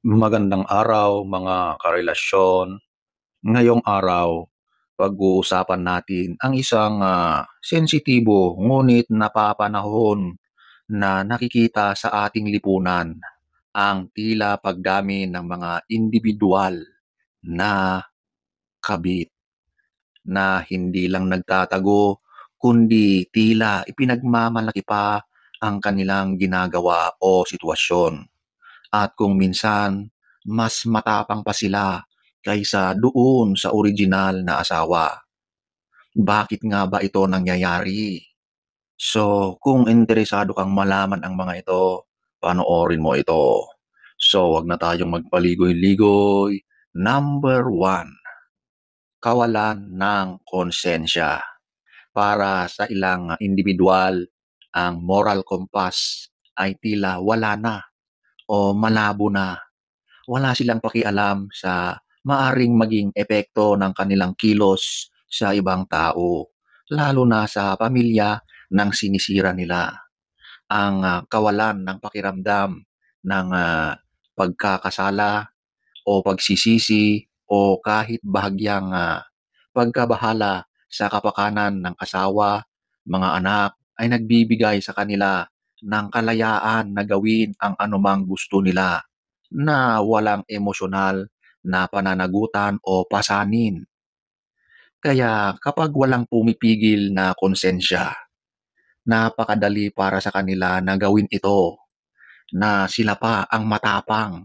Magandang araw mga karelasyon. Ngayong araw, pag-uusapan natin ang isang sensitibo ngunit napapanahon na nakikita sa ating lipunan, ang tila pagdami ng mga individual na kabit na hindi lang nagtatago kundi tila ipinagmamalaki pa ang kanilang ginagawa o sitwasyon. At kung minsan, mas matapang pa sila kaysa doon sa original na asawa. Bakit nga ba ito nangyayari? So, kung interesado kang malaman ang mga ito, panoorin mo ito. So, wag na tayong magpaligoy-ligoy. Number one, kawalan ng konsensya. Para sa ilang individual, ang moral compass ay tila wala na o malabo na. Wala silang pakialam sa maaring maging epekto ng kanilang kilos sa ibang tao, lalo na sa pamilya ng sinisira nila. Ang kawalan ng pakiramdam ng pagkakasala o pagsisisi o kahit bahagyang pagkabahala sa kapakanan ng asawa, mga anak ay nagbibigay sa kanila ng kalayaan na gawin ang anumang gusto nila na walang emosyonal na pananagutan o pasanin. Kaya kapag walang pumipigil na konsensya, napakadali para sa kanila na gawin ito, na sila pa ang matapang,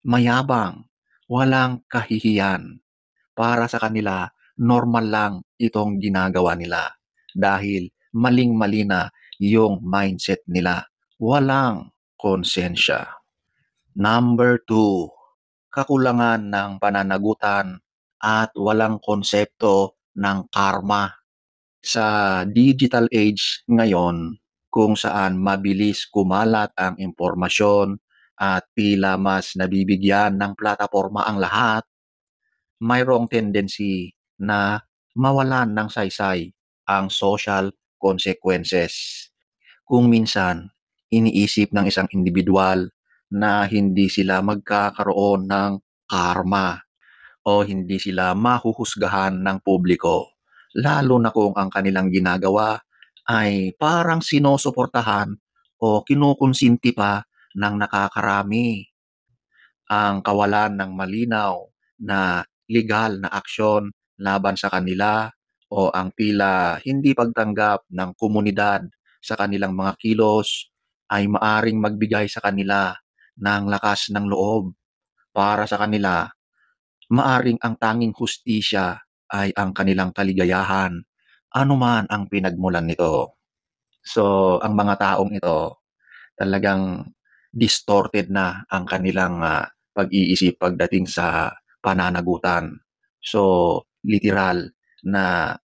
mayabang, walang kahihiyan. Para sa kanila, normal lang itong ginagawa nila dahil maling-mali na yung mindset nila. Walang konsensya. Number two, kakulangan ng pananagutan at walang konsepto ng karma. Sa digital age ngayon, kung saan mabilis kumalat ang impormasyon at tila mas nabibigyan ng plataporma ang lahat, mayroong tendency na mawalan ng saysay ang social consequences. Kung minsan, iniisip ng isang individual na hindi sila magkakaroon ng karma o hindi sila mahuhusgahan ng publiko, lalo na kung ang kanilang ginagawa ay parang sinusuportahan o kinukonsinti pa ng nakakarami. Ang kawalan ng malinaw na legal na aksyon laban sa kanila o ang tila hindi pagtanggap ng komunidad sa kanilang mga kilos ay maaring magbigay sa kanila ng lakas ng loob. Para sa kanila, maaring ang tanging hustisya ay ang kanilang kaligayahan, anuman ang pinagmulan nito. So, ang mga taong ito talagang distorted na ang kanilang pag-iisip pagdating sa pananagutan. So, literal na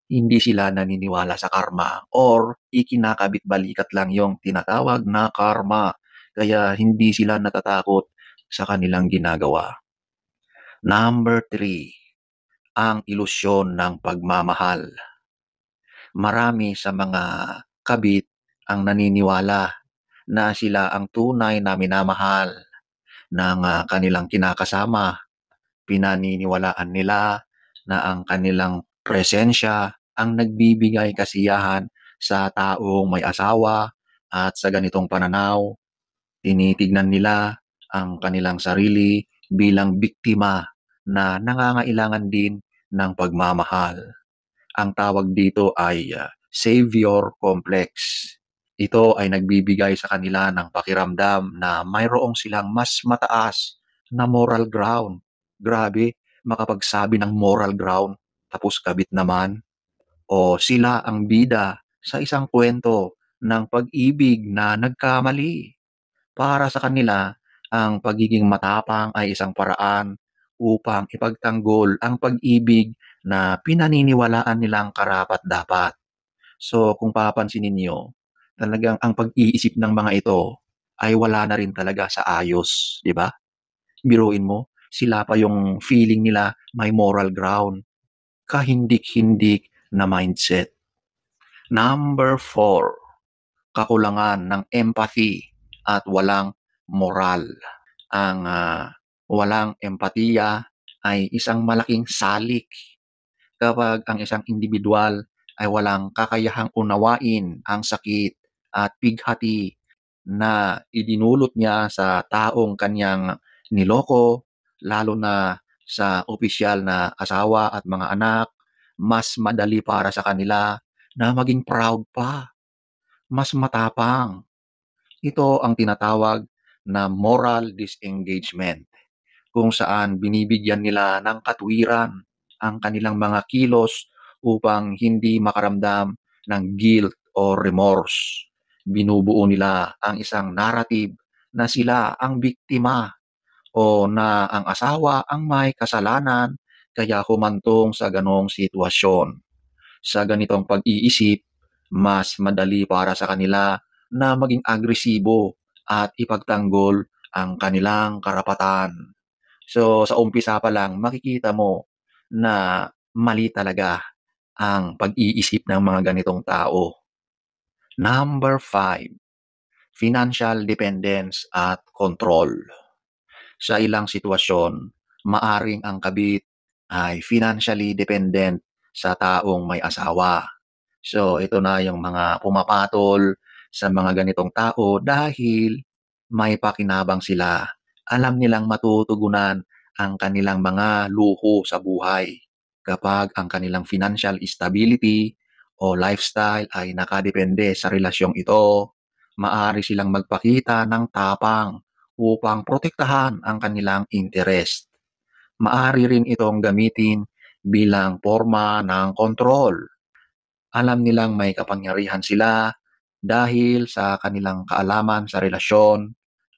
hindi sila naniniwala sa karma or ikinakabit-balikat lang yung tinatawag na karma. Kaya hindi sila natatakot sa kanilang ginagawa. Number three, ang ilusyon ng pagmamahal. Marami sa mga kabit ang naniniwala na sila ang tunay na minamahal ng kanilang kinakasama. Pinaniniwalaan nila na ang kanilang presensya ang nagbibigay kasiyahan sa taong may asawa at sa ganitong pananaw, tinitignan nila ang kanilang sarili bilang biktima na nangangailangan din ng pagmamahal. Ang tawag dito ay savior complex. Ito ay nagbibigay sa kanila ng pakiramdam na mayroong silang mas mataas na moral ground. Grabe, makapagsabi ng moral ground, tapos kabit naman. O sila ang bida sa isang kwento ng pag-ibig na nagkamali. Para sa kanila, ang pagiging matapang ay isang paraan upang ipagtanggol ang pag-ibig na pinaniniwalaan nilang karapat-dapat. So kung papansinin niyo, talagang ang pag-iisip ng mga ito ay wala na rin talaga sa ayos, 'di ba? Biruin mo, sila pa yung feeling nila may moral ground, kahindik-hindik na mindset. Number four, kakulangan ng empathy at walang moral. Ang Walang empatiya ay isang malaking salik kapag ang isang individual ay walang kakayahang unawain ang sakit at pighati na idinulot niya sa taong kanyang niloko, lalo na sa opisyal na asawa at mga anak, mas madali para sa kanila na maging proud pa, mas matapang. Ito ang tinatawag na moral disengagement, kung saan binibigyan nila ng katwiran ang kanilang mga kilos upang hindi makaramdam ng guilt o remorse. Binubuo nila ang isang narrative na sila ang biktima o na ang asawa ang may kasalanan kaya humantong sa ganong sitwasyon. Sa ganitong pag-iisip, mas madali para sa kanila na maging agresibo at ipagtanggol ang kanilang karapatan. So, sa umpisa pa lang makikita mo na mali talaga ang pag-iisip ng mga ganitong tao. Number 5, financial dependence at control. Sa ilang sitwasyon, maaring ang kabit ay financially dependent sa taong may asawa. So, ito na yung mga pumapatol sa mga ganitong tao dahil may pakinabang sila. Alam nilang matutugunan ang kanilang mga luho sa buhay. Kapag ang kanilang financial stability o lifestyle ay nakadepende sa relasyong ito, maaari silang magpakita ng tapang upang protektahan ang kanilang interest. Maaari rin itong gamitin bilang forma ng kontrol. Alam nilang may kapangyarihan sila dahil sa kanilang kaalaman sa relasyon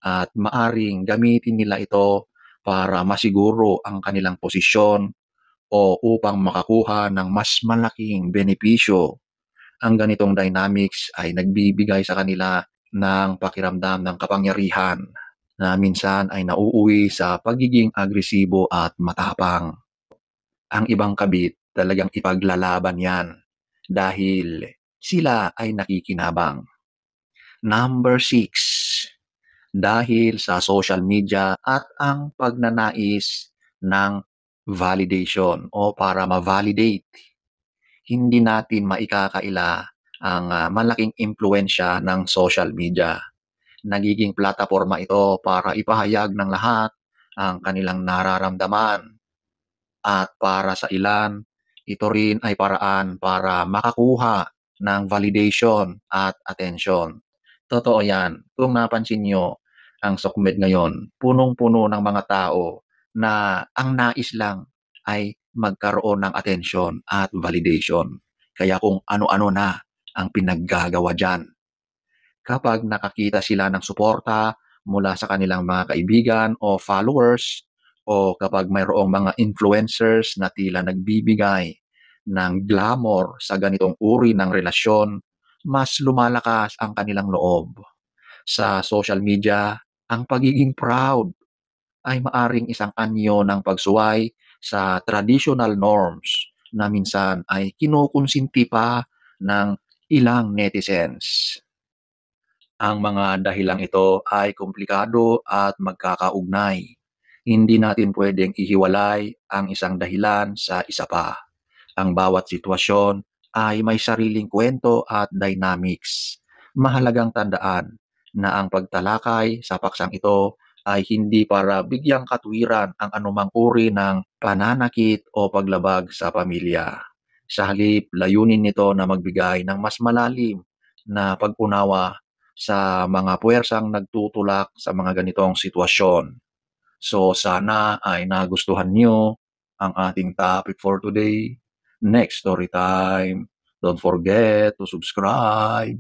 at maaring gamitin nila ito para masiguro ang kanilang posisyon o upang makakuha ng mas malaking benepisyo. Ang ganitong dynamics ay nagbibigay sa kanila ng pakiramdam ng kapangyarihan na minsan ay nauuwi sa pagiging agresibo at matapang. Ang ibang kabit talagang ipaglalaban yan dahil sila ay nakikinabang. Number 6, dahil sa social media at ang pagnanais ng validation o para ma-validate, hindi natin maikakaila ang malaking impluensya ng social media. Nagiging plataporma ito para ipahayag ng lahat ang kanilang nararamdaman. At para sa ilan, ito rin ay paraan para makakuha ng validation at attention. Totoo yan. Kung napansin nyo, ang SOCMED ngayon, punong-puno ng mga tao na ang nais lang ay magkaroon ng attention at validation. Kaya kung ano-ano na ang pinaggagawa dyan. Kapag nakakita sila ng suporta mula sa kanilang mga kaibigan o followers, o kapag mayroong mga influencers na tila nagbibigay ng glamour sa ganitong uri ng relasyon, mas lumalakas ang kanilang loob. Sa social media, ang pagiging proud ay maaring isang anyo ng pagsuway sa traditional norms na minsan ay kinukonsinti pa ng ilang netizens. Ang mga dahilang ito ay komplikado at magkakaugnay. Hindi natin pwedeng ihiwalay ang isang dahilan sa isa pa. Ang bawat sitwasyon ay may sariling kwento at dynamics. Mahalagang tandaan na ang pagtalakay sa paksang ito ay hindi para bigyang katwiran ang anumang uri ng pananakit o paglabag sa pamilya. Sa halip, layunin nito na magbigay ng mas malalim na pag-unawa sa mga puwersang nagtutulak sa mga ganitong sitwasyon. So sana ay nagustuhan niyo ang ating topic for today. Next story time. Don't forget to subscribe.